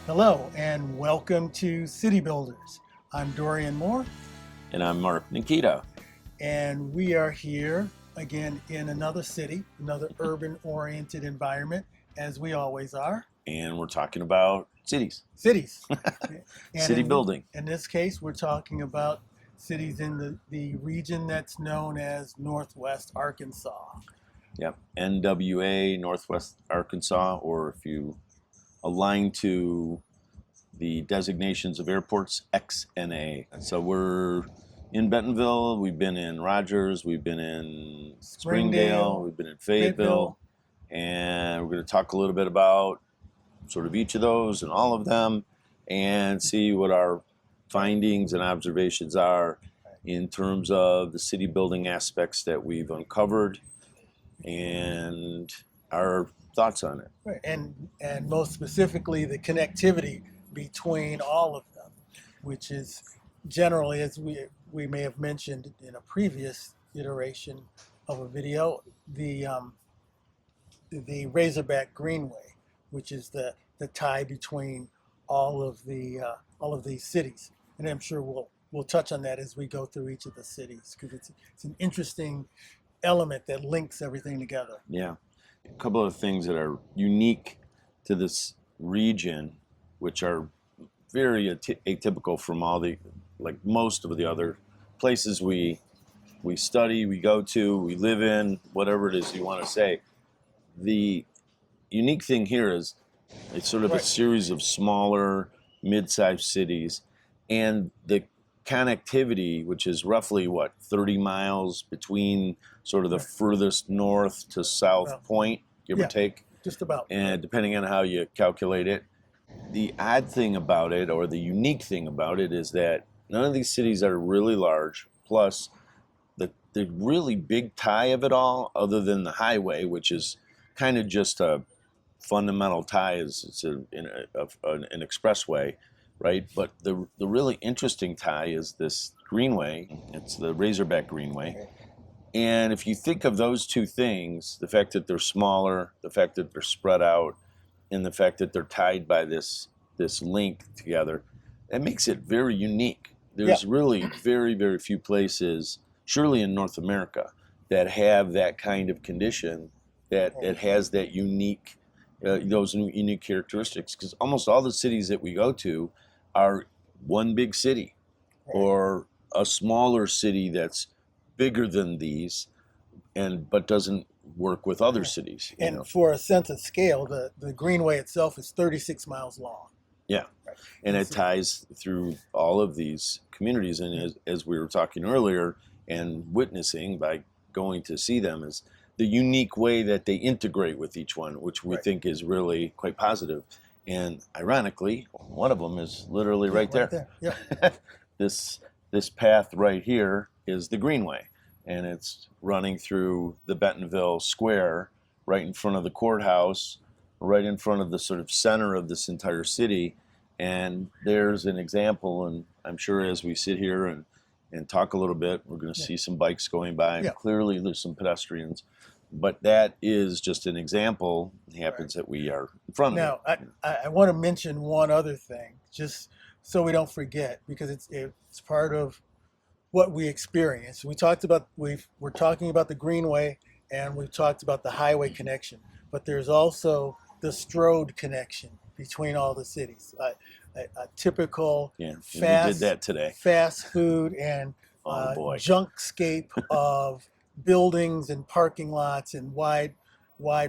Hello and welcome to City Builders. I'm Dorian Moore And I'm Mark Nikita. and we are here again in another city, another urban-oriented environment, as we always are. And we're talking about cities. Cities. And City building. In this case, we're talking about cities in the region that's known as Northwest Arkansas. Yep. NWA, Northwest Arkansas, or if you align to the designations of airports, XNA. So we're in Bentonville, we've been in Rogers, we've been in Springdale, we've been in Fayetteville, and we're going to talk a little bit about sort of each of those and all of them and see what our findings and observations are in terms of the city building aspects that we've uncovered and our thoughts on it. Right. And most specifically, the connectivity between all of them, which is generally, as we may have mentioned in a previous iteration of a video, the Razorback Greenway, which is the tie between all of these cities. And I'm sure we'll touch on that as we go through each of the cities, because it's an interesting element that links everything together. Yeah. A couple of things that are unique to this region, which are very atypical from all the, like most of the other places we study, we go to, we live in, whatever it is you want to say. The unique thing here is it's sort of a series of smaller, mid-sized cities, and the connectivity, which is roughly 30 miles between sort of the furthest north to south point, give or take, just about, and depending on how you calculate it. The odd thing about it, or the unique thing about it, is that none of these cities are really large, plus the really big tie of it all, other than the highway, which is kind of just a fundamental tie, is it's an expressway, right? But the really interesting tie is this Greenway. It's the Razorback Greenway. And if you think of those two things, the fact that they're smaller, the fact that they're spread out, and the fact that they're tied by this link together, that makes it very unique. There's really very, very few places, surely in North America, that have that kind of condition, that it has that unique, those unique characteristics. Because almost all the cities that we go to are one big city, or a smaller city that's bigger than these, but doesn't work with other cities. And for a sense of scale, the Greenway itself is 36 miles long. Yeah, and it ties through all of these communities. And as we were talking earlier and witnessing by going to see them, is the unique way that they integrate with each one, which we think is really quite positive. And ironically, one of them is literally right there. Yeah. This path right here is the Greenway, and it's running through the Bentonville Square, right in front of the courthouse, right in front of the sort of center of this entire city. And there's an example, and I'm sure as we sit here and talk a little bit, we're going to see some bikes going by, and clearly there's some pedestrians. But that is just an example. It happens that we are in front of it. Now, I want to mention one other thing, just so we don't forget, because it's part of what we experience. We're talking about the Greenway, and we've talked about the highway connection, but there's also the Strode connection between all the cities. A typical we did that today. Fast food and junkscape of buildings and parking lots and wide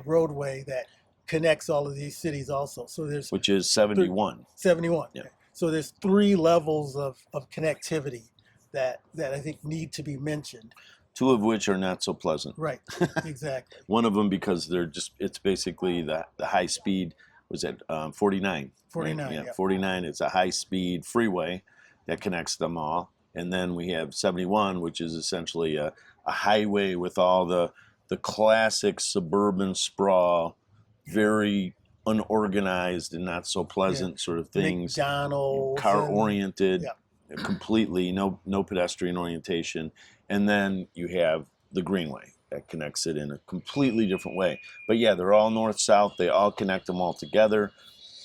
roadway that connects all of these cities also. So which is 71. 71. Yeah. So there's 3 levels of connectivity that I think need to be mentioned. 2 of which are not so pleasant. Right, exactly. One of them because it's basically the high speed, was at 49. 49, right? yeah. 49 is a high speed freeway that connects them all. And then we have 71, which is essentially a highway with all the classic suburban sprawl, very unorganized and not so pleasant sort of things. McDonald's. Car oriented, completely, no pedestrian orientation. And then you have the Greenway that connects it in a completely different way. But yeah, they're all north-south. They all connect them all together.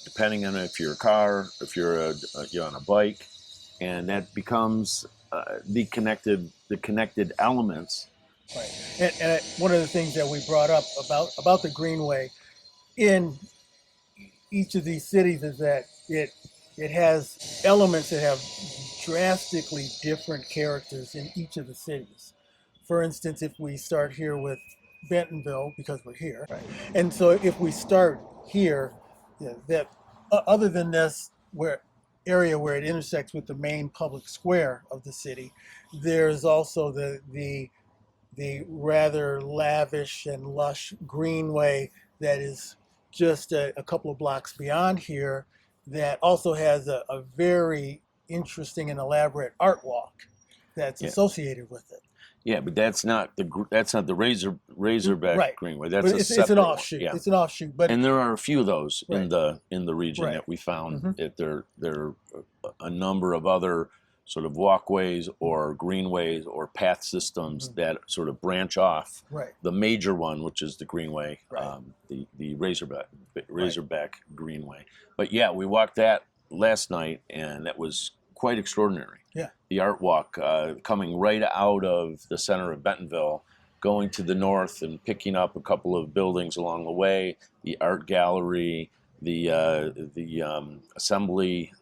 depending on if you're a car, if you're on a bike, and that becomes the connected elements. Right. And one of the things that we brought up about the Greenway in each of these cities is that it has elements that have drastically different characters in each of the cities. For instance, if we start here with Bentonville, because we're here, right. And so if we start here, that other than this area where it intersects with the main public square of the city, there's also the rather lavish and lush Greenway that is just a couple of blocks beyond here, that also has a very interesting and elaborate art walk that's associated with it. Yeah, but that's not the Razorback right. Greenway. That's it's an offshoot. Yeah. It's an offshoot. But and there are a few of those right. in the region right. that we found. That there are a number of other sort of walkways or greenways or path systems that sort of branch off. Right. The major one, which is the Greenway, right. the Razorback right. Greenway. But yeah, we walked that last night, and that was quite extraordinary. Yeah. The art walk coming right out of the center of Bentonville, going to the north and picking up a couple of buildings along the way, the art gallery, the assembly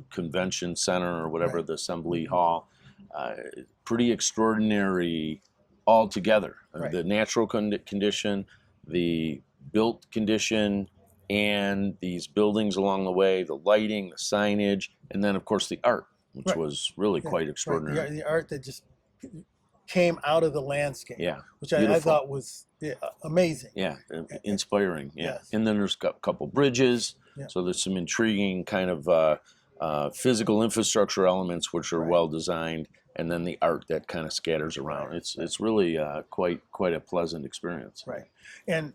convention center or whatever, right. the assembly hall, pretty extraordinary altogether. Right. The natural condition, the built condition, and these buildings along the way, the lighting, the signage, and then of course the art, which right. was really quite extraordinary. Right. The art that just came out of the landscape, which I thought was amazing. Yeah, inspiring. Yeah, yes. And then there's a couple bridges, so there's some intriguing kind of physical infrastructure elements which are right. well designed, and then the art that kind of scatters around. Right. It's really quite a pleasant experience. Right, and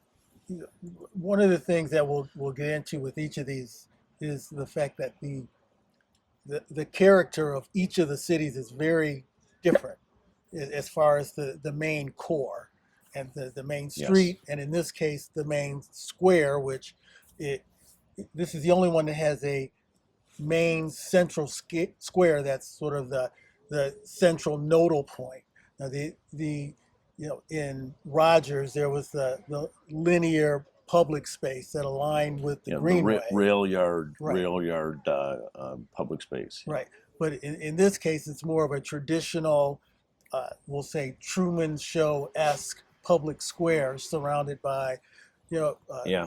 one of the things that we'll get into with each of these is the fact that the character of each of the cities is very different as far as the main core and the main street, yes. and in this case the main square, which this is the only one that has a main central square that's sort of the central nodal point. Now in Rogers there was the linear public space that aligned with the Greenway. The rail yard public space. Right, but in this case it's more of a traditional, we'll say Truman Show-esque public square surrounded by,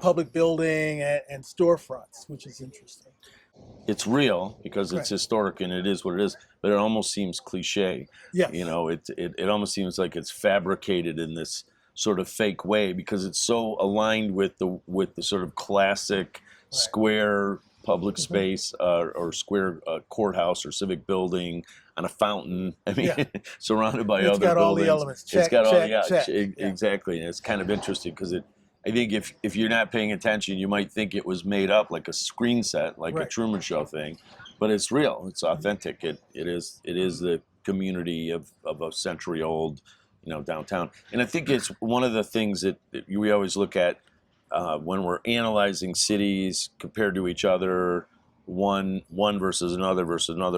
public building and storefronts, which is interesting. It's real because it's right. historic and it is what it is, but it almost seems cliche. Yes. It almost seems like it's fabricated in this sort of fake way because it's so aligned with the sort of classic right. square public space or square courthouse or civic building on a fountain. I mean, surrounded by other buildings. It's got all the elements. Check. Exactly. And it's kind of interesting because I think if you're not paying attention, you might think it was made up like a screen set, like right. a Truman Show thing, but it's real. It's authentic. It is the community of a century old, downtown. And I think it's one of the things that we always look at when we're analyzing cities compared to each other, one versus another,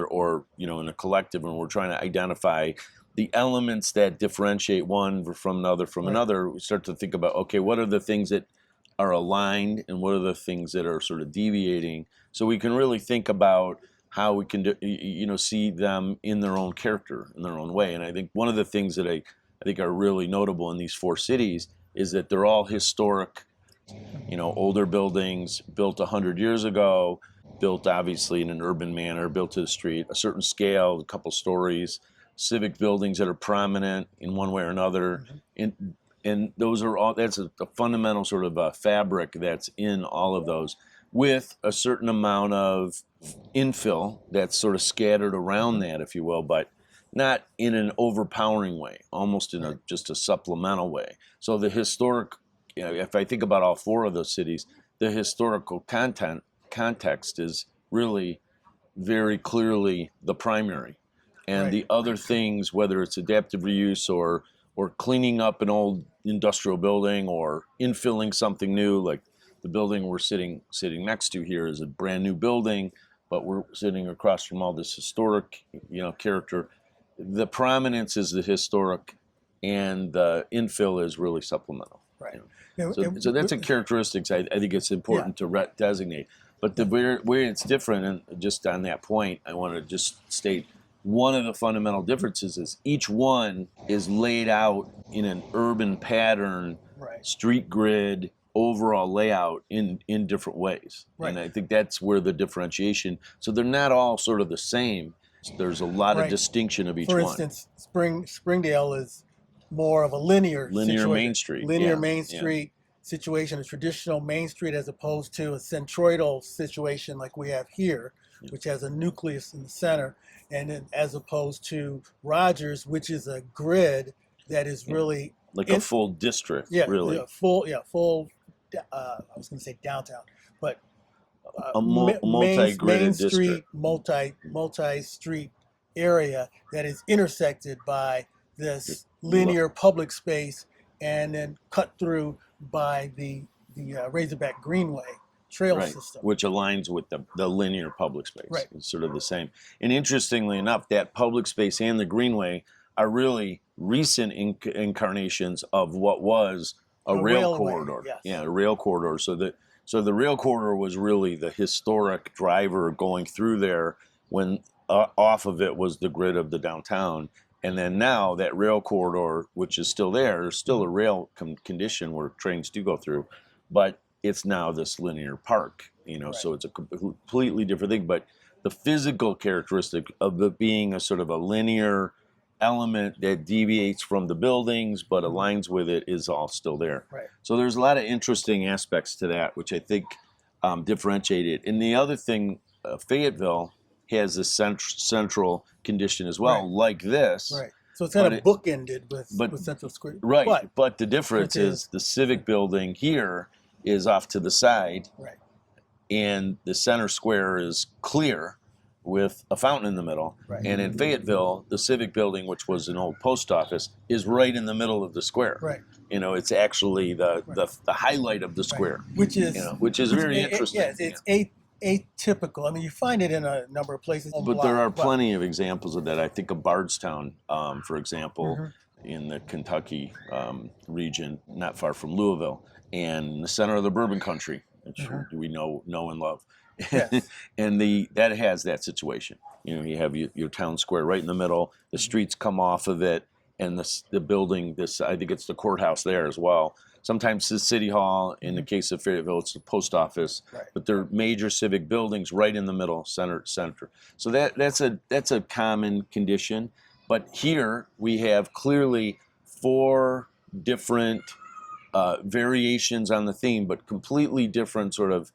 or in a collective, when we're trying to identify the elements that differentiate one from another, we start to think about, okay, what are the things that are aligned and what are the things that are sort of deviating, so we can really think about how we can see them in their own character, in their own way. And I think one of the things that I think are really notable in these four cities is that they're all historic, older buildings built 100 years ago, built obviously in an urban manner, built to the street, a certain scale, a couple stories, civic buildings that are prominent in one way or another. Mm-hmm. And those are all, that's a fundamental sort of fabric that's in all of those, with a certain amount of infill that's sort of scattered around that, if you will, but not in an overpowering way, almost in just a supplemental way. So the historic, if I think about all four of those cities, the historical context is really very clearly the primary. And right. the other things, whether it's adaptive reuse or cleaning up an old industrial building or infilling something new, like the building we're sitting next to here is a brand new building, but we're sitting across from all this historic, character. The prominence is the historic, and the infill is really supplemental. Right. So that's a characteristics I think it's important to designate. But the where it's different, and just on that point, I want to just state one of the fundamental differences is each one is laid out in an urban pattern, street grid, overall layout in different ways. And I think that's where the differentiation, so they're not all sort of the same. There's a lot of distinction of each one. For instance, Springdale is more of a linear Main Street. Main Street situation, a traditional Main Street, as opposed to a centroidal situation like we have here, which has a nucleus in the center, and then as opposed to Rogers, which is a grid that is really like a full district. Really. Full. I was going to say downtown, but a multi-gridded Street, district. multi-street area that is intersected by this linear public space and then cut through by the Razorback Greenway trail system, which aligns with the linear public space. It's sort of the same. And interestingly enough, that public space and the Greenway are really recent incarnations of what was a rail corridor. A rail corridor. So the rail corridor was really the historic driver going through there, when off of it was the grid of the downtown. And then now that rail corridor, which is still there's still a rail condition where trains do go through, but it's now this linear park, so it's a completely different thing. But the physical characteristic of it being a sort of a linear element that deviates from the buildings but aligns with it is all still there. So there's a lot of interesting aspects to that, which I think differentiate it. And the other thing, Fayetteville has this central condition as well, like this. So it's kind of bookended with Central Square. But the difference is the Civic Building here is off to the side, and the center square is clear with a fountain in the middle. And in Fayetteville, the Civic Building, which was an old post office, is right in the middle of the square. It's actually the highlight of the square, which is very interesting. It's atypical. I mean, you find it in a number of places. But there are plenty of examples of that. I think of Bardstown, for example, in the Kentucky region, not far from Louisville, and in the center of the bourbon country, which we know and love. And that has that situation. You have your town square right in the middle. The streets come off of it, and the building. I think it's the courthouse there as well. Sometimes the city hall. In the case of Fayetteville, it's the post office. But they're major civic buildings right in the middle, center. So that's a common condition. But here we have clearly 4 different variations on the theme, but completely different sort of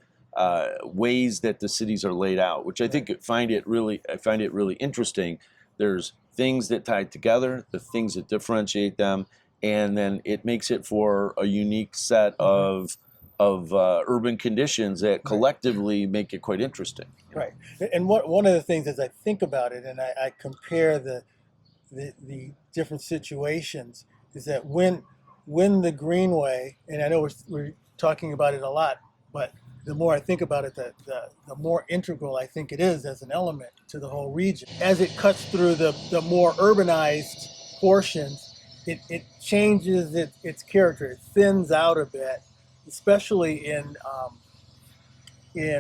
ways that the cities are laid out, which I think I find it really interesting. There's things that tie together, the things that differentiate them, and then it makes it for a unique set of urban conditions that collectively make it quite interesting. And one of the things as I think about it, and I compare the different situations, is that when the Greenway, and I know we're talking about it a lot, but the more I think about it, the more integral I think it is as an element to the whole region. As it cuts through the more urbanized portions, it changes its character. It thins out a bit, especially in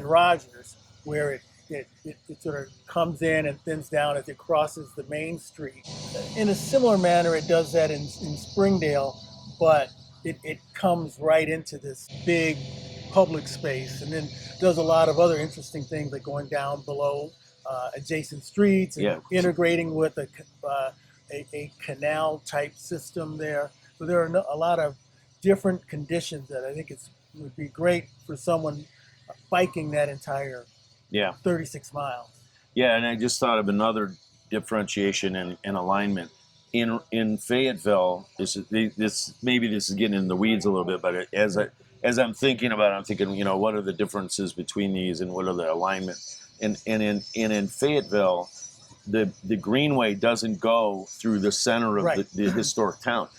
Rogers, where it sort of comes in and thins down as it crosses the main street. In a similar manner, it does that in Springdale, but it comes right into this big public space, and then does a lot of other interesting things, like going down below adjacent streets and integrating with a canal type system there. So there are a lot of different conditions that I think would be great for someone biking that entire 36 miles. And I just thought of another differentiation and alignment. In Fayetteville, this is getting in the weeds a little bit, but as I'm thinking about it, I'm thinking, what are the differences between these and what are the alignment? And in Fayetteville, the Greenway doesn't go through the center of the historic town.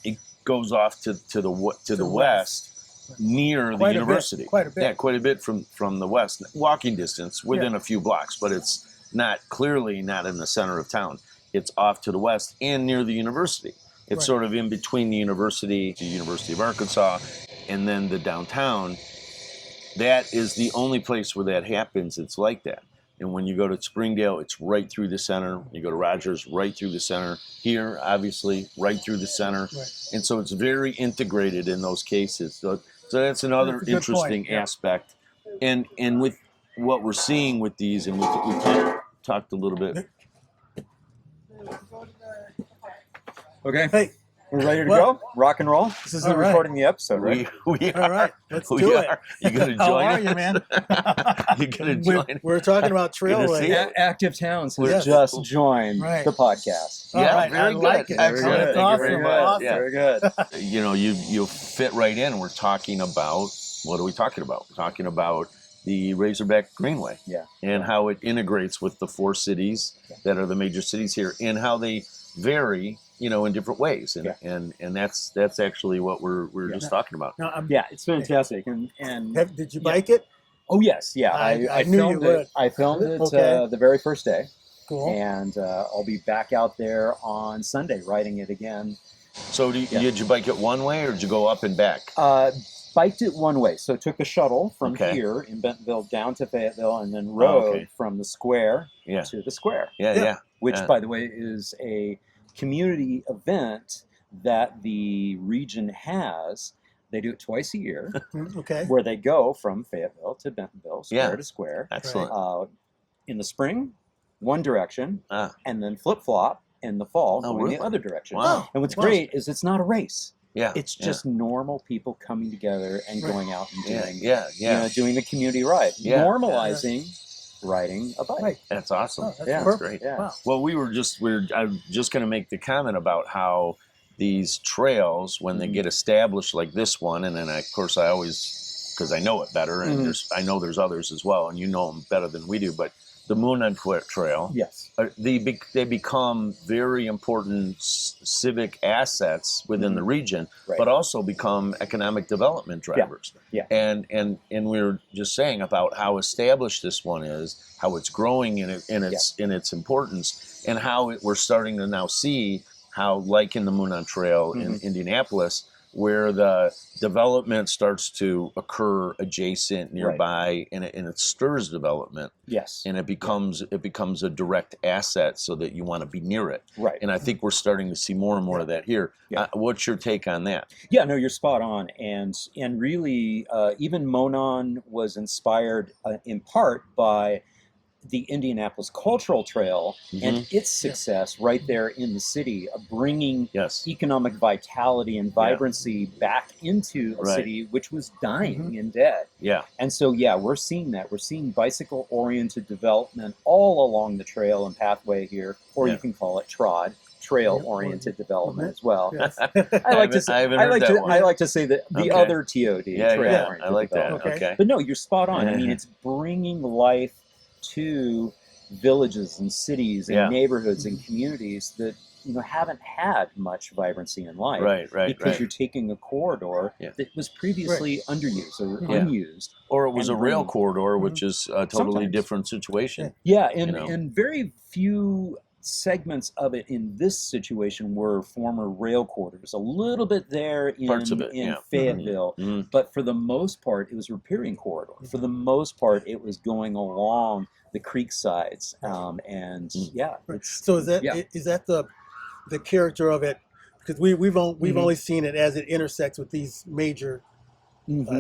It goes off to the west, near the Quite a bit, university. quite a bit. Yeah, quite a bit from the west. Walking distance, within a few blocks, but it's clearly not in the center of town. It's off to the west and near the university. It's sort of in between the University of Arkansas, and then the downtown. That is the only place where that happens. It's like that. And when you go to Springdale, it's right through the center. You go to Rogers, right through the center. Here, obviously, right through the center. Right. And so it's very integrated in those cases. So that's another interesting aspect. And with what we're seeing with these, and we talked a little bit. Okay. Hey, we're ready to go? Rock and roll? This is All right. recording the episode, right? We are. all right, let's We do it. are. You gonna join How are us? you, man? You gonna join? We're talking about Gonna see trailway. it? Active Towns who Yes. just joined Right. the podcast. All Yeah, right, very I good. like it. Excellent. That's Thank you awesome. very much. Awesome. Yeah. Very good. You know, you fit right in. We're talking about, what are we talking about? We're talking about the Razorback Greenway. Yeah. And how it integrates with the four cities that are the major cities here, and how they vary, in different ways. And that's actually what we're just talking about. Now, Yeah, it's fantastic. And did you bike it? oh yes, yeah, I knew filmed you it. would. I filmed it Okay. the very first day, Cool. and I'll be back out there on Sunday riding it again. So did you bike it one way, or did you go up and back? Biked it one way, so took a shuttle from Okay. here in Bentonville down to Fayetteville, and then rode from the square Yeah. to the square. Yeah. Which, Yeah. by the way, is a community event that the region has. They do it twice a year, Okay. where they go from Fayetteville to Bentonville, square Yeah. to square. Excellent. In the spring, one direction, Ah. and then flip-flop in the fall, Oh, going really? the other direction. Wow. And what's Wow. great is it's not a race. Yeah. It's just normal people coming together and Right. going out and doing, Yeah. doing the community ride, Yeah. normalizing riding a bike. Right. That's awesome. Oh, that's Yeah. That's perfect. great. Yeah. Wow. Well, I'm just going to make the comment about how these trails, when they get established like this one, and then of course I always, because I know it better, and I know there's others as well, and you know them better than we do, but the Moon and Trail, Yes. they become very important civic assets within the region, Right. but also become economic development drivers. Yeah. And we were just saying about how established this one is, how it's growing in its importance, and how we're starting to now see how, like in the Moon on Trail in Indianapolis, where the development starts to occur adjacent, nearby, and it stirs development, Yes. and it becomes a direct asset, so that you want to be near it. Right. And I think we're starting to see more and more of that here. Yeah. What's your take on that? Yeah, no, you're spot on, and really, even Monon was inspired in part by the Indianapolis Cultural Trail and its success right there in the city of bringing economic vitality and vibrancy back into a city which was dying and dead. Yeah. And so, we're seeing that. We're seeing bicycle-oriented development all along the trail and pathway here, or you can call it trail-oriented development as well. Yes. I like to say, I haven't heard that one. I like to say that the other TOD, trail-oriented I like that. development. Okay. But no, you're spot on. I mean, it's bringing life to villages and cities and neighborhoods and communities that haven't had much vibrancy in life. Right. Because you're taking a corridor that was previously underused or unused. Or it was a rail corridor, which is a totally Sometimes. different situation. Yeah, and very few segments of it in this situation were former rail corridors. A little bit there in, Parts of it, Fayetteville, but for the most part, it was a repairing corridor. For the most part, it was going along the creek sides, So is that the character of it? Because we've only seen it as it intersects with these major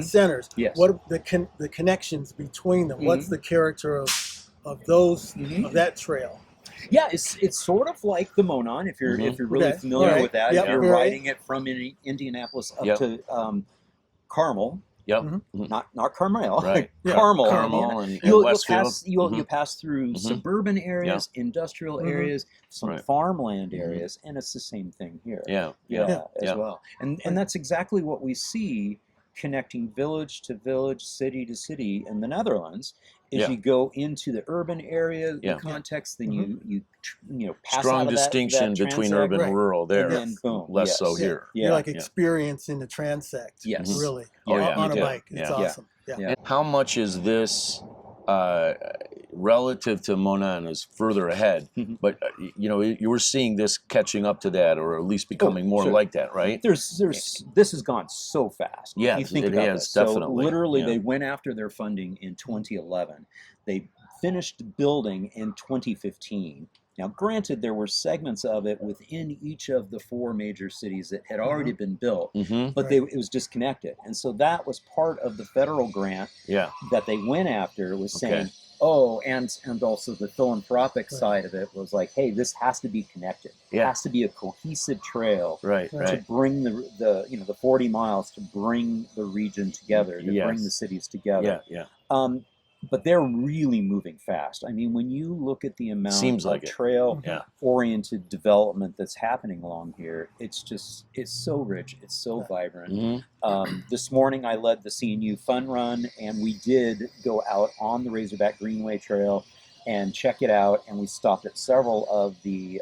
centers. Yes. What are the connections between them? What's the character of those of that trail? Yeah, it's sort of like the Monon, if you're really familiar with that. Yep. If you're riding it from Indianapolis up to Carmel. Yep. Not Carmel. Right. Carmel. Carmel and You'll Westfield. you pass through suburban areas, industrial areas, some farmland areas, and it's the same thing here. Yeah. As well. And that's exactly what we see connecting village to village, city to city in the Netherlands. As Yeah. you go into the urban area, Yeah. the context, then you pass Strong out of distinction that between transect, urban and Right. rural there. and then boom, Less yes. so Yeah. here. Yeah. You're like Yeah. experiencing the transect. Yes. Really. Oh, yeah. On you a do. bike. It's Yeah. awesome. Yeah. Yeah. And how much is this relative to Monon is further ahead? Mhm. But you were seeing this catching up to that, or at least becoming more sure. like that, right? There's this has gone so fast. Yeah, If you think it about has, this. So definitely. literally, Yeah. they went after their funding in 2011. They finished building in 2015. Now, granted, there were segments of it within each of the 4 major cities that had already been built, Mm-hmm. but it was disconnected. And so that was part of the federal grant Yeah. that they went after, was Okay. saying, oh, and also the philanthropic Right. side of it was like, hey, this has to be connected. It Yeah. has to be a cohesive trail Right. Right. to Right. bring the 40 miles to bring the region together, to bring Yes. the cities together. Yeah. Yeah. But they're really moving fast. I mean, when you look at the amount Seems of like it. trail Yeah. oriented development that's happening along here, it's so rich, it's so vibrant. Mm-hmm. This morning I led the CNU Fun Run, and we did go out on the Razorback Greenway Trail and check it out, and we stopped at several of the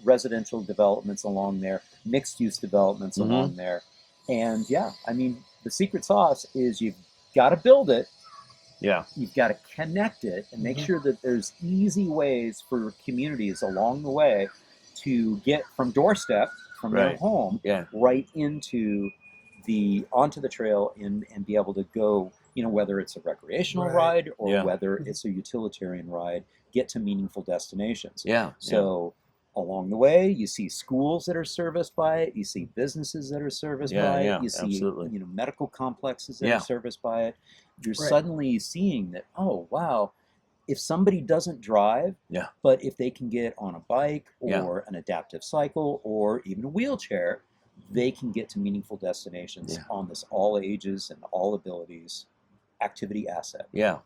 residential developments along there, mixed-use developments Mhm. along there. And yeah, I mean, the secret sauce is you've got to build it, Yeah. you've got to connect it, and make sure that there's easy ways for communities along the way to get from doorstep, from their Right. home, Yeah. right onto the trail and be able to go, whether it's a recreational Right. ride or Yeah. whether it's a utilitarian ride, get to meaningful destinations. Yeah. So along the way, you see schools that are serviced by it, you see businesses that are serviced Yeah, by yeah, it, you see absolutely. medical complexes that Yeah. are serviced by it. You're Right. suddenly seeing that, oh wow, if somebody doesn't drive, Yeah. but if they can get on a bike or Yeah. an adaptive cycle or even a wheelchair, they can get to meaningful destinations Yeah. on this all ages and all abilities activity asset. Yeah.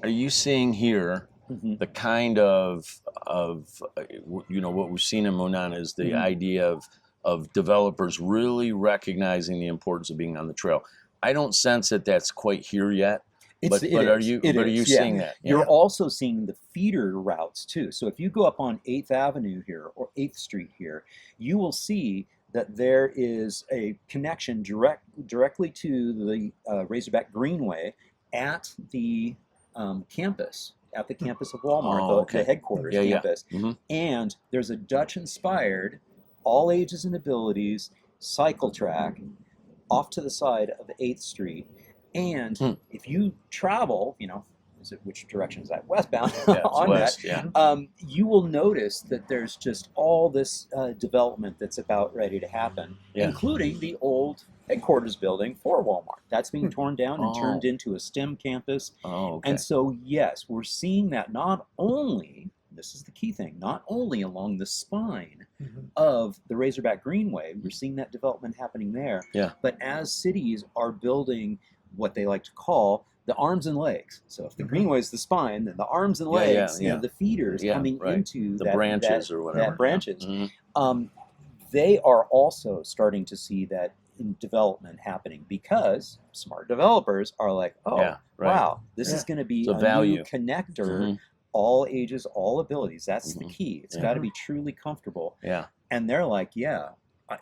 Are you seeing here Mhm. the kind of what we've seen in Monon is the Mhm. idea of developers really recognizing the importance of being on the trail? I don't sense that that's quite here yet. But are you seeing that? You're Yeah. also seeing the feeder routes too. So if you go up on 8th Avenue here or 8th Street here, you will see that there is a connection directly to the Razorback Greenway at the campus, of Walmart, Oh, okay. the headquarters Yeah, yeah. campus. Mhm. And there's a Dutch-inspired, all ages and abilities cycle track off to the side of 8th Street. And if you travel, which direction is that? Westbound Yeah, it's on west, that. yeah. You will notice that there's just all this development that's about ready to happen, Yeah. including the old headquarters building for Walmart. That's being torn down and turned into a STEM campus. Oh, okay. And so, yes, we're seeing that not only, this is the key thing, not only along the spine of the Razorback Greenway, we're seeing that development happening there, Yeah. but as cities are building what they like to call the arms and legs. So if the Greenway is the spine, then the arms and legs, the feeders coming into the branches or whatever. That branches. Yeah. Mhm. They are also starting to see that in development happening because smart developers are like, oh, Yeah, right. wow, this is going to be It's a a value. new connector, Mhm. all ages, all abilities. That's the Mhm. key. It's Yeah. got to be truly comfortable. Yeah. And they're like, yeah,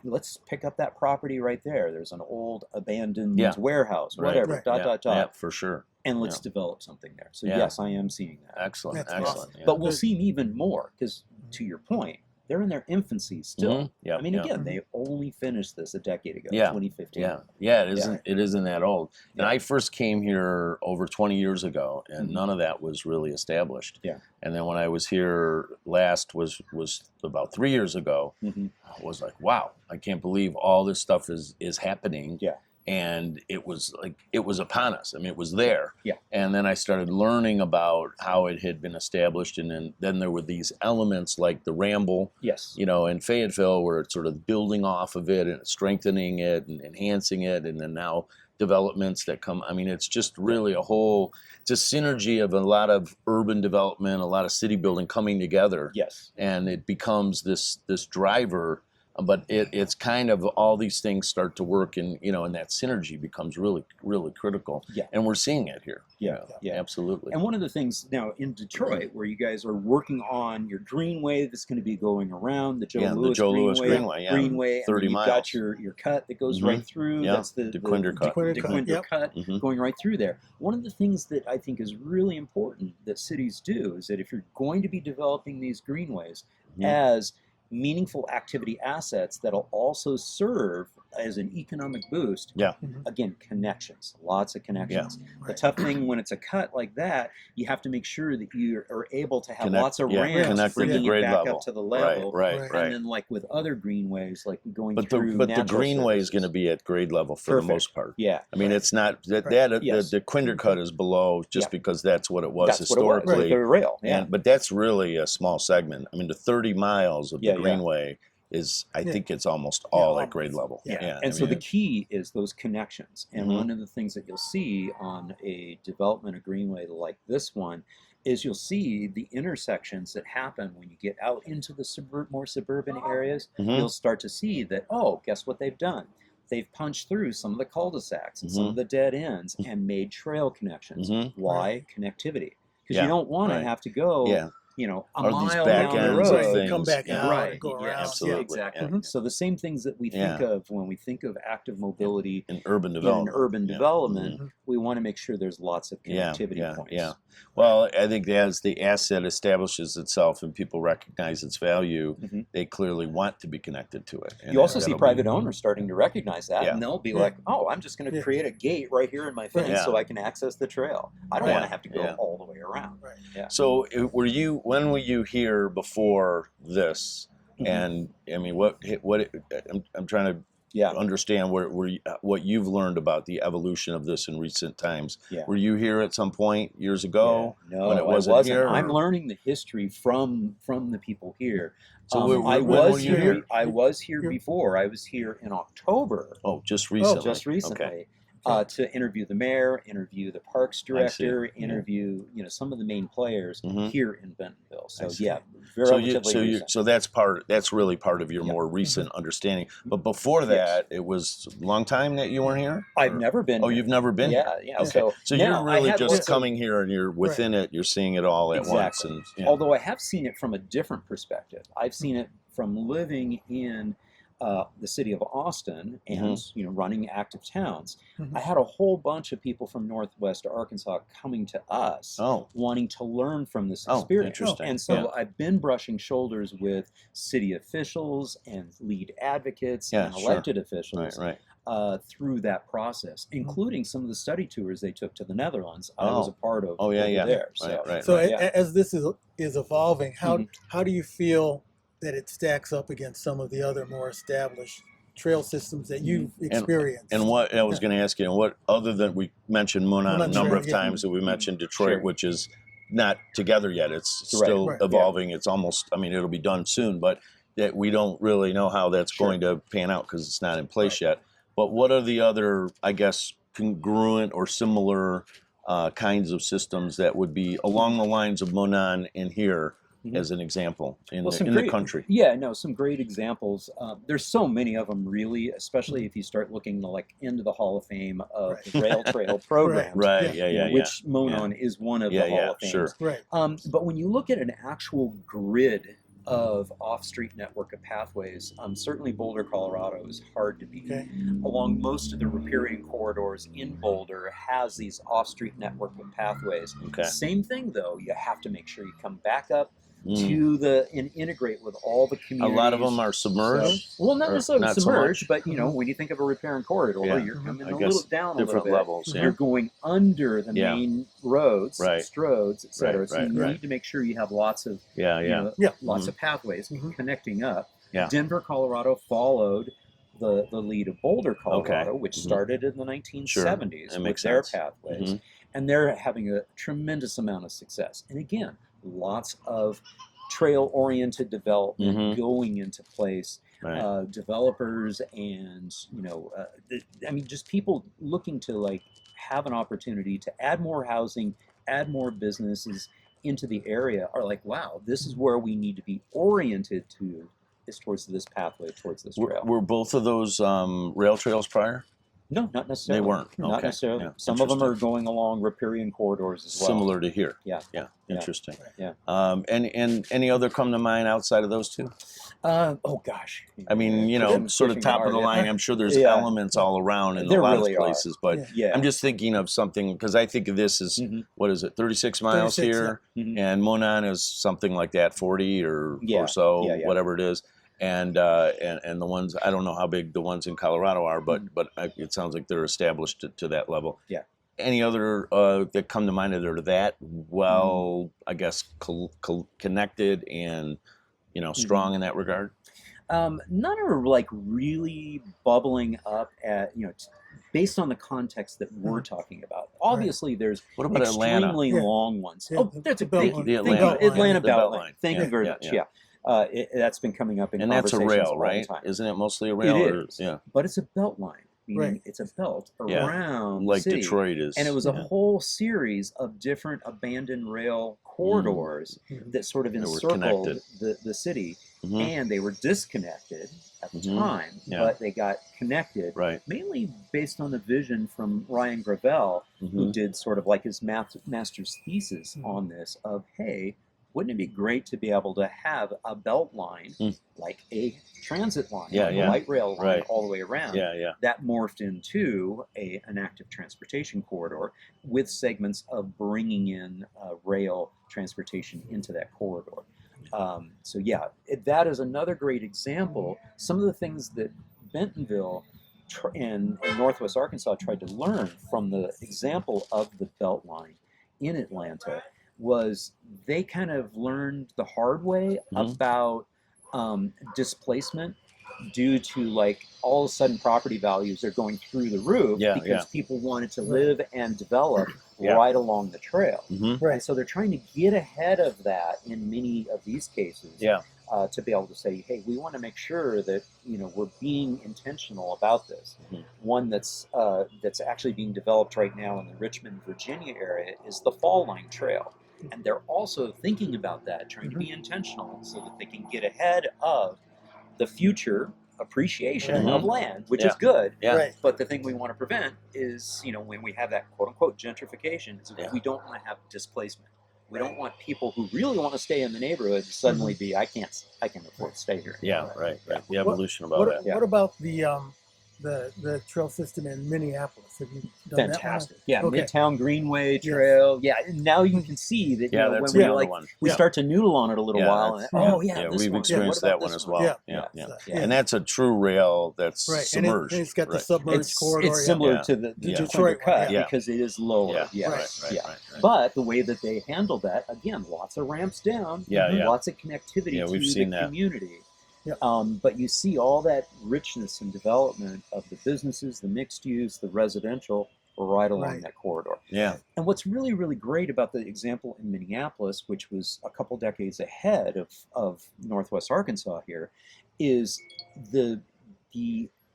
let's pick up that property right there. There's an old abandoned Yeah. warehouse, Right. whatever, Right. dot, dot, Yeah, dot. for sure. And let's develop something there. So Yeah. yes, I am seeing that. Excellent. That's Excellent. awesome. Yeah. But we'll see even more because, to your point, they're in their infancy still. Mhm. Yeah. I mean, yeah. again, they only finished this a decade ago, Yeah. 2015. Yeah. It isn't that old. And Yeah. I first came here over 20 years ago, and Mhm. none of that was really established. Yeah. And then when I was here last was about 3 years ago. Mm-hmm. I was like, wow, I can't believe all this stuff is happening. Yeah. And it was upon us. I mean, it was there. Yeah. And then I started learning about how it had been established, and then there were these elements like the Ramble, Yes. in Fayetteville, where it's sort of building off of it and strengthening it and enhancing it, and then now developments that come. I mean, it's just really it's a synergy of a lot of urban development, a lot of city building coming together. Yes. And it becomes this driver But it's kind of all these things start to work, and and that synergy becomes really, really critical. Yeah. And we're seeing it here. Yeah. Absolutely. And one of the things now in Detroit, where you guys are working on your Greenway that's going to be going around the Joe Louis Greenway, Greenway, 30 and miles. You've got your cut that goes right through. Yeah. That's the DeQuinder cut. DeQuinder cut going right through there. One of the things that I think is really important that cities do is that if you're going to be developing these greenways as meaningful activity assets that'll also serve as an economic boost. Yeah. Again, connections, lots of connections. Yeah. The tough thing when it's a cut like that, you have to make sure that you are able to have lots of ramps bringing it back up to the level. Right. And then like with other greenways, like going through But the Greenway is surfaces. going to be at grade level for the most part. Yeah. I mean, it's not the DeQuinder cut is below just because that's what it was historically. What it was, the rail. Yeah. But that's really a small segment. I mean, the 30 miles of the Greenway is, I think it's almost all at grade level. And so the key is those connections. And one of the things that you'll see on a development of Greenway like this one is you'll see the intersections that happen when you get out into the more suburban areas. You'll start to see that, guess what they've done? They've punched through some of the cul-de-sacs and some of the dead ends and made trail connections. Why? Connectivity. Because you don't want to have to go a mile down the road, come back out, go around. Absolutely. Exactly. So the same things that we think of when we think of active mobility in urban development, we want to make sure there's lots of connectivity points. Well, I think as the asset establishes itself and people recognize its value, they clearly want to be connected to it. And you also see private owners starting to recognize that, and they'll be like, I'm just going to create a gate right here in my fence so I can access the trail. I don't want to have to go all the way around. So when were you here before this? And I mean, I'm trying to understand what you've learned about the evolution of this in recent times. Were you here at some point years ago? No, when it wasn't here? I'm learning the history from the people here. So I was here before. I was here in October. Oh, just recently. Just recently. Okay. To interview the mayor, interview the parks director, interview some of the main players here in Bentonville. So relatively recent. So that's really part of your more recent understanding. But before that, it was a long time that you weren't here? I've never been. Oh, you've never been here? Yeah. Okay. So you're really just coming here and you're within it. You're seeing it all at once. And although I have seen it from a different perspective. I've seen it from living in the city of Austin and running active towns. I had a whole bunch of people from Northwest Arkansas coming to us wanting to learn from this experience. Interesting. And so I've been brushing shoulders with city officials and lead advocates and elected officials through that process, including some of the study tours they took to the Netherlands. I was a part of there. So as this is evolving, how do you feel that it stacks up against some of the other more established trail systems that you've experienced? And what I was going to ask you, and what other than we mentioned Monon a number of times, that we mentioned Detroit, which is not together yet. It's still evolving. It's almost, I mean, it'll be done soon, but that we don't really know how that's going to pan out because it's not in place yet. But what are the other, I guess, congruent or similar kinds of systems that would be along the lines of Monon in here? As an example in the country. Some great examples. There's so many of them, really, especially if you start looking into the Hall of Fame of the rail trail programs. Which Monon is one of the Hall of Fames. But when you look at an actual grid of off-street network of pathways, certainly Boulder, Colorado is hard to beat. Along most of the riparian corridors in Boulder has these off-street network of pathways. Same thing, though, you have to make sure you come back up to and integrate with all the communities. A lot of them are submerged. So, not necessarily submerged, but when you think of a riparian corridor, you're coming a little down a little bit. Levels. You're going under the main roads, stroads, etc. So you need to make sure you have lots of lots of pathways connecting up. Denver, Colorado followed the lead of Boulder, Colorado, which started in the 1970s with their pathways, and they're having a tremendous amount of success. And again, lots of trail-oriented development going into place. Developers and just people looking to have an opportunity to add more housing, add more businesses into the area are like, wow, this is where we need to be oriented to is towards this pathway, towards this Were, trail. were both of those rail trails prior? No, not necessarily. They weren't. Not Okay. necessarily. Yeah. Some of them are Interesting. going along riparian corridors as well. Similar to here. Yeah. Yeah. Yeah. Interesting. Yeah. And any other come to mind outside of those two? Oh gosh. I mean, you know, sort of top of the line. I'm sure there's Yeah. elements all around in a There lot really of places, but Yeah. I'm just thinking of something because I think of this as what is it, 36 miles 36, here, Mhm. and Monon is something like that, 40 or so, Yeah. whatever it is. And the ones, I don't know how big the ones in Colorado are, but it sounds like they're established to that level. Yeah. Any other that come to mind that are that well, I guess, connected and, you know, strong in that regard? None are like really bubbling up at, you know, based on the context that we're talking about. Obviously, there's What about Atlanta? extremely long ones. Yeah, Oh, that's a big Beltline. The thank you. Atlanta Atlanta line. The Beltline. Beltline. Thank Yeah, you very yeah, much. yeah. That's been coming up in And that's a conversations rail, all right? the time. Isn't it mostly a rail? It or, is. Yeah. But it's a belt line, meaning Right. it's a belt Yeah. around Like the city. Detroit is. And it was a whole series of different abandoned rail corridors Mhm. that sort of That were encircled connected. the city. Mhm. And they were disconnected at the Mhm. time, Yeah. but they got connected, Right. mainly based on the vision from Ryan Gravel, who Mhm. did sort of like his master's thesis Mhm. on this of, hey, wouldn't it be great to be able to have a belt line, like a transit line, Yeah, like yeah. a light rail line Right. all the way around, Yeah. that morphed into an active transportation corridor with segments of bringing in rail transportation into that corridor. So yeah, that is another great example. Some of the things that Bentonville and Northwest Arkansas tried to learn from the example of the Beltline in Atlanta was they kind of learned the hard way about displacement due to like all of a sudden property values are going through the roof because people wanted to live and develop right along the trail. Mhm. And so they're trying to get ahead of that in many of these cases to be able to say, hey, we want to make sure that, you know, we're being intentional about this. One that's actually being developed right now in the Richmond, Virginia area is the Fall Line Trail. And they're also thinking about that, trying to be intentional so that they can get ahead of the future appreciation of land, which is good. Yeah. Right. But the thing we want to prevent is, you know, when we have that quote unquote gentrification, is we don't want to have displacement. We don't want people who really want to stay in the neighborhood to suddenly be, I can't afford to stay here. Yeah, right. The evolution about that. What about the trail system in Minneapolis? Have you done Fantastic. that one? Yeah, Midtown Greenway Trail. Yeah, now you can see that, you know, that's when we another one. we start to noodle on it a little while. And, this we've one. experienced What that about one this as well. Yeah. Yeah. And that's a true rail that's Right. submerged. And it's got the submerged corridor. It's similar to the Detroit cut one, because it is lower. Yes. Right. But the way that they handle that, again, lots of ramps down, lots of connectivity to we've seen the that. community. Yeah. But you see all that richness and development of the businesses, the mixed use, the residential, right along that corridor. Yeah. And what's really, really great about the example in Minneapolis, which was a couple decades ahead of Northwest Arkansas here, is the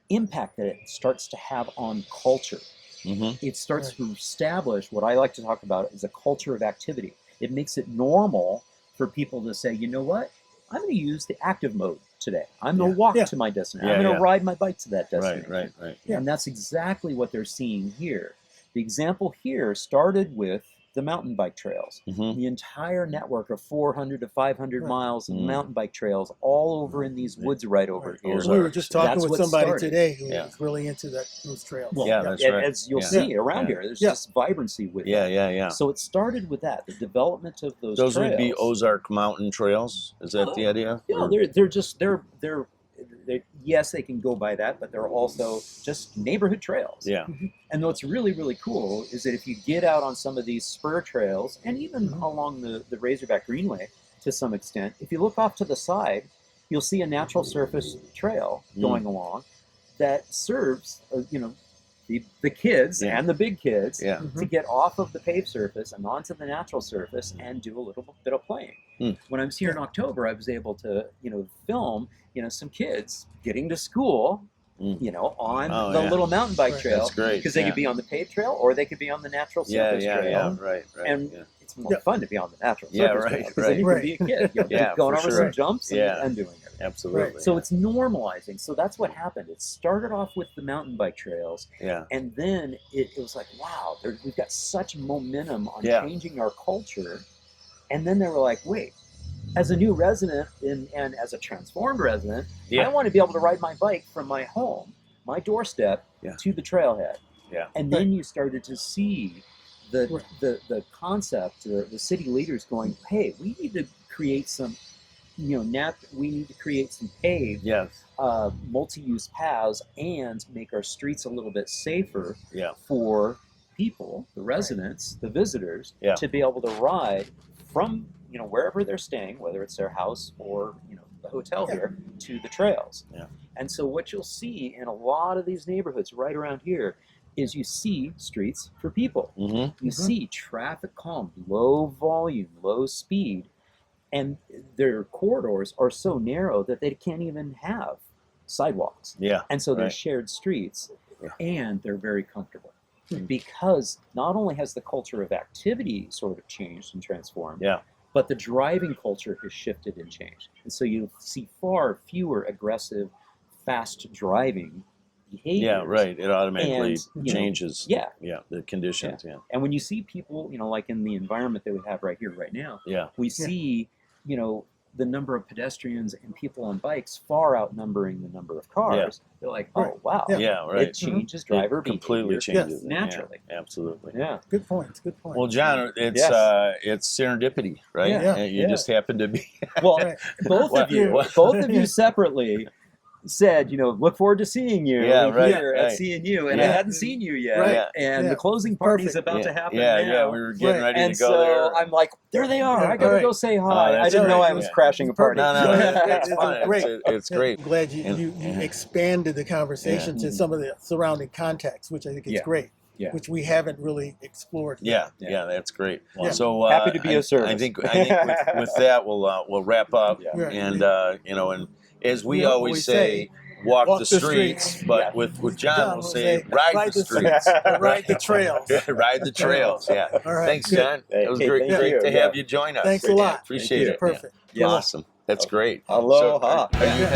impact that it starts to have on culture. It starts to establish what I like to talk about as a culture of activity. It makes it normal for people to say, you know what? I'm going to use the active mode today. I'm going to walk to my destination. I'm going to ride my bike to that destination. Right. And that's exactly what they're seeing here. The example here started with the mountain bike trails. The entire network of 400 to 500 miles of mountain bike trails all over in these woods right over here. We were just talking with somebody today who Yeah. was really into those trails. Well, that's right. As you'll see around here, there's just vibrancy with it. Yeah. So it started with that, the development of those Those trails. would be Ozark Mountain Trails. Is that the idea? Yeah, they're yes, they can go by that, but they're also just neighborhood trails. Yeah. And what's really, really cool is that if you get out on some of these spur trails, and even along the Razorback Greenway to some extent, if you look off to the side, you'll see a natural surface trail going along that serves, the kids and the big kids to get off of the paved surface and onto the natural surface and do a little bit of playing. When I was here in October, I was able to, film, some kids getting to school, on the little mountain bike trail. That's great. Because they could be on the paved trail or they could be on the natural surface trail. Right. And it's it's more fun to be on the natural Yeah, surface right, because then you right. can be a kid, Yeah, going for over sure. some jumps and doing it. Absolutely. So it's normalizing. So that's what happened. It started off with the mountain bike trails, and then it was like, wow, we've got such momentum on changing our culture. And then they were like, wait, as a new resident and as a transformed resident, I want to be able to ride my bike from my home, my doorstep, to the trailhead. Yeah. And then you started to see the concept, the city leaders going, hey, we need to create some, we need to create some paved, multi-use paths and make our streets a little bit safer for people, the residents, the visitors, to be able to ride from wherever they're staying, whether it's their house or the hotel here, to the trails. And so what you'll see in a lot of these neighborhoods right around here is you see streets for people. You see traffic calm, low volume, low speed, and their corridors are so narrow that they can't even have sidewalks. And so they're shared streets, and they're very comfortable. Because not only has the culture of activity sort of changed and transformed, but the driving culture has shifted and changed. And so you see far fewer aggressive, fast driving behaviors. It automatically changes the conditions. And when you see people, like in the environment that we have right here, right now, we see, the number of pedestrians and people on bikes far outnumbering the number of cars. They're like, oh, wow. It changes driver behavior. Completely changes naturally. Absolutely. Good point. Well, John, it's serendipity, right? You just happen to be. Well, both of you separately said, look forward to seeing you here at CNU, and I hadn't seen you yet, and the closing party is about to happen now. We were getting ready and to go so there. I'm like, there they are. I gotta go say hi. I didn't know I was crashing a party. No, it's fun. It's great. I'm glad you expanded the conversation to some of the surrounding context, which I think is great. Which we haven't really explored. That's great. Wow. So happy to be of service. I think with that we'll wrap up, and and as we always say, walk the streets, but with John we'll say ride the streets, ride the trails, ride the trails. All right. Thanks, John. It was great to have you join us. Thanks a lot. Appreciate it. Perfect. Awesome. That's great. Aloha. So are you